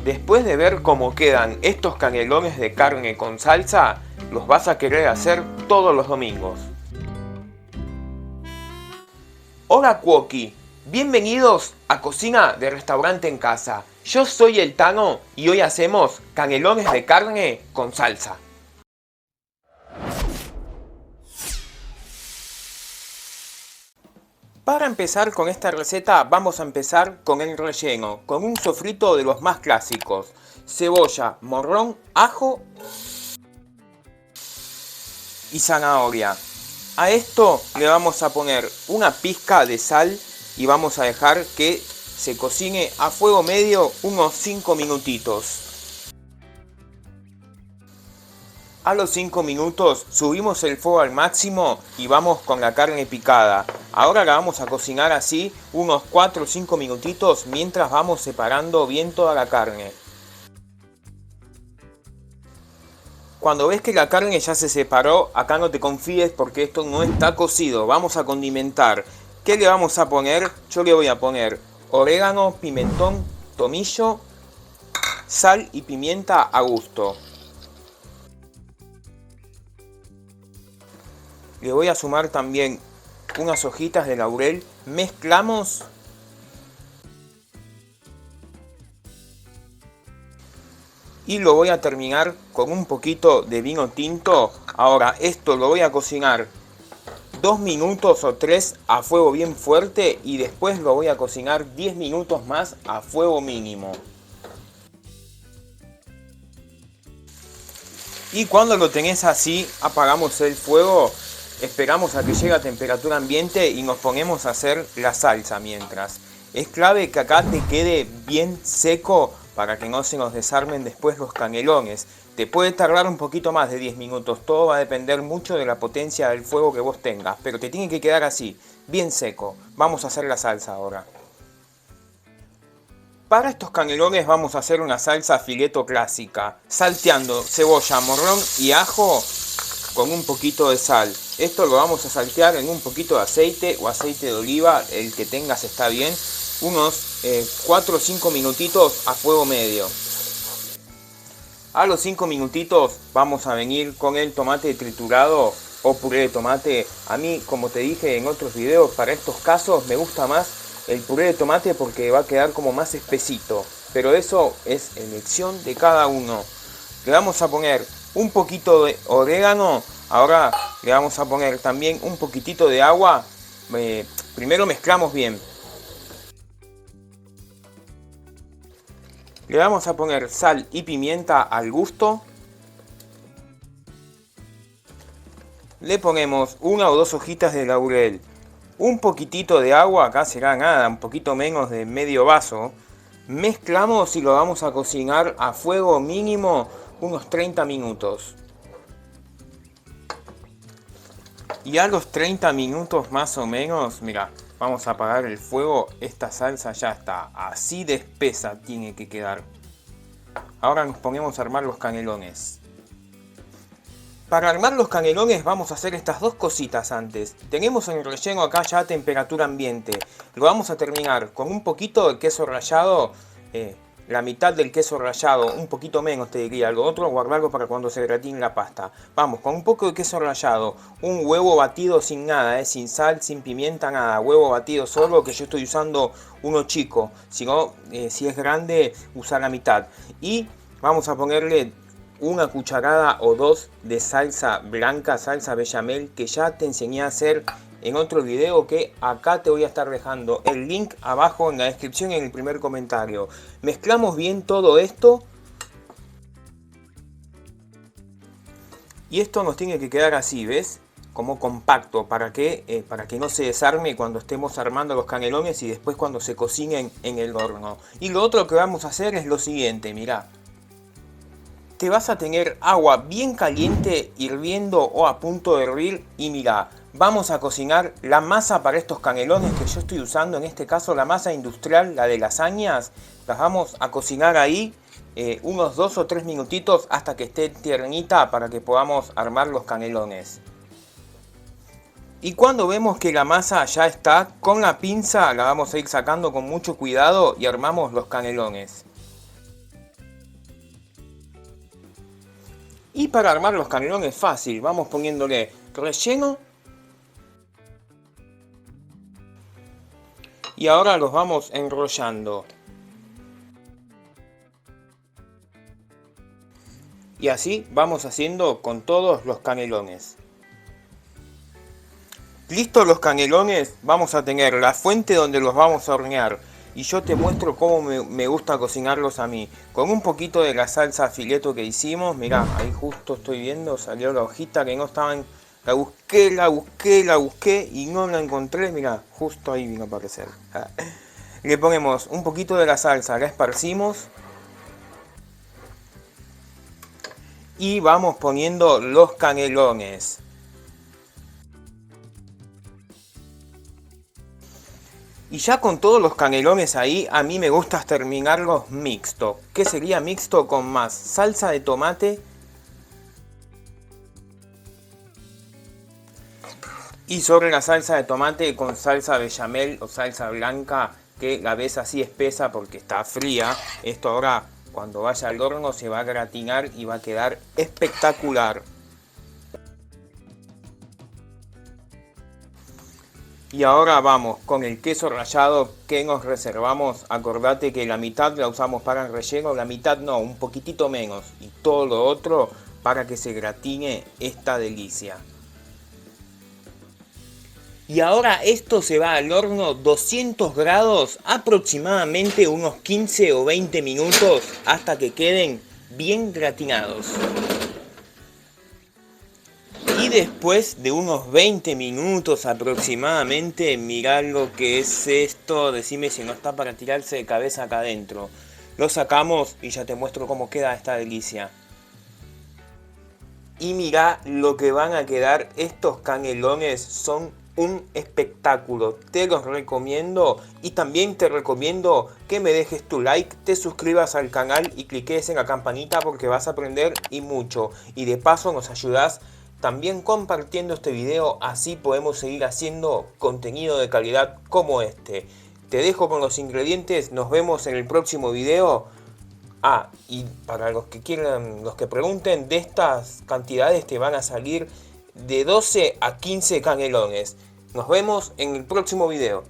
Después de ver cómo quedan estos canelones de carne con salsa, los vas a querer hacer todos los domingos. Hola Cuoqui, bienvenidos a Cocina de Restaurante en Casa. Yo soy el Tano y hoy hacemos canelones de carne con salsa. Para empezar con esta receta vamos a empezar con el relleno, con un sofrito de los más clásicos. Cebolla, morrón, ajo y zanahoria. A esto le vamos a poner una pizca de sal y vamos a dejar que se cocine a fuego medio unos 5 minutitos. A los 5 minutos subimos el fuego al máximo y vamos con la carne picada. Ahora la vamos a cocinar así unos 4 o 5 minutitos mientras vamos separando bien toda la carne. Cuando ves que la carne ya se separó, acá no te confíes porque esto no está cocido. Vamos a condimentar. ¿Qué le vamos a poner? Yo le voy a poner orégano, pimentón, tomillo, sal y pimienta a gusto. Le voy a sumar también unas hojitas de laurel. Mezclamos. Y lo voy a terminar con un poquito de vino tinto. Ahora esto lo voy a cocinar 2 minutos o 3 a fuego bien fuerte. Y después lo voy a cocinar 10 minutos más a fuego mínimo. Y cuando lo tenés así, apagamos el fuego. Esperamos a que llegue a temperatura ambiente y nos ponemos a hacer la salsa mientras. Es clave que acá te quede bien seco para que no se nos desarmen después los canelones. Te puede tardar un poquito más de 10 minutos, todo va a depender mucho de la potencia del fuego que vos tengas, pero te tiene que quedar así, bien seco. Vamos a hacer la salsa ahora. Para estos canelones vamos a hacer una salsa fileto clásica, salteando cebolla, morrón y ajo con un poquito de sal. Esto lo vamos a saltear en un poquito de aceite o aceite de oliva, el que tengas está bien, unos 4 o 5 minutitos a fuego medio. A los 5 minutitos vamos a venir con el tomate triturado o puré de tomate. A mí, como te dije en otros videos, para estos casos me gusta más el puré de tomate porque va a quedar como más espesito, pero eso es elección de cada uno. Le vamos a poner un poquito de orégano. Ahora le vamos a poner también un poquitito de agua. Primero mezclamos bien. Le vamos a poner sal y pimienta al gusto. Le ponemos 1 o 2 hojitas de laurel. Un poquitito de agua, acá será nada, un poquito menos de medio vaso. Mezclamos y lo vamos a cocinar a fuego mínimo unos 30 minutos. Y a los 30 minutos más o menos, mira, vamos a apagar el fuego. Esta salsa ya está, así de espesa tiene que quedar. Ahora nos ponemos a armar los canelones. Para armar los canelones vamos a hacer estas dos cositas antes. Tenemos el relleno acá ya a temperatura ambiente. Lo vamos a terminar con un poquito de queso rallado. La mitad del queso rallado, un poquito menos te diría, lo otro guardarlo para cuando se gratine la pasta. Vamos, con un poco de queso rallado, un huevo batido sin nada, sin sal, sin pimienta, nada, huevo batido solo, que yo estoy usando uno chico, si no, si es grande, usa la mitad. Y vamos a ponerle una cucharada o 2 de salsa blanca, salsa bechamel, que ya te enseñé a hacer en otro video, que acá te voy a estar dejando el link abajo en la descripción y en el primer comentario. Mezclamos bien todo esto. Y esto nos tiene que quedar así, ¿ves? Como compacto, para que no se desarme cuando estemos armando los canelones y después cuando se cocinen en el horno. Y lo otro que vamos a hacer es lo siguiente, mirá. Te vas a tener agua bien caliente, hirviendo o a punto de hervir, y mirá, vamos a cocinar la masa para estos canelones que yo estoy usando, en este caso la masa industrial, la de lasañas. Las vamos a cocinar ahí unos 2 o 3 minutitos hasta que esté tiernita para que podamos armar los canelones. Y cuando vemos que la masa ya está, con la pinza la vamos a ir sacando con mucho cuidado y armamos los canelones. Y para armar los canelones fácil, vamos poniéndole relleno. Y ahora los vamos enrollando. Y así vamos haciendo con todos los canelones. Listos los canelones, vamos a tener la fuente donde los vamos a hornear. Y yo te muestro cómo me gusta cocinarlos a mí. Con un poquito de la salsa fileto que hicimos. Mirá, ahí justo estoy viendo, salió la hojita que no estaban. La busqué y no la encontré. Mirá, justo ahí vino a aparecer. Le ponemos un poquito de la salsa, la esparcimos. Y vamos poniendo los canelones. Y ya con todos los canelones ahí, a mí me gusta terminarlos mixto. ¿Qué sería mixto? Con más salsa de tomate y sobre la salsa de tomate con salsa bechamel o salsa blanca, que la ves así espesa porque está fría. Esto ahora cuando vaya al horno se va a gratinar y va a quedar espectacular. Y ahora vamos con el queso rallado que nos reservamos. Acordate que la mitad la usamos para el relleno, la mitad no, un poquitito menos. Y todo lo otro para que se gratine esta delicia. Y ahora esto se va al horno 200 grados aproximadamente unos 15 o 20 minutos hasta que queden bien gratinados. Y después de unos 20 minutos aproximadamente, mirad lo que es esto, decime si no está para tirarse de cabeza acá adentro. Lo sacamos y ya te muestro cómo queda esta delicia. Y mirá lo que van a quedar estos canelones, son un espectáculo. Te los recomiendo y también te recomiendo que me dejes tu like, te suscribas al canal y cliques en la campanita porque vas a aprender y mucho. Y de paso nos ayudas también compartiendo este video, así podemos seguir haciendo contenido de calidad como este. Te dejo con los ingredientes, nos vemos en el próximo video. Y para los que quieran, los que pregunten, de estas cantidades te van a salir de 12 a 15 canelones. Nos vemos en el próximo video.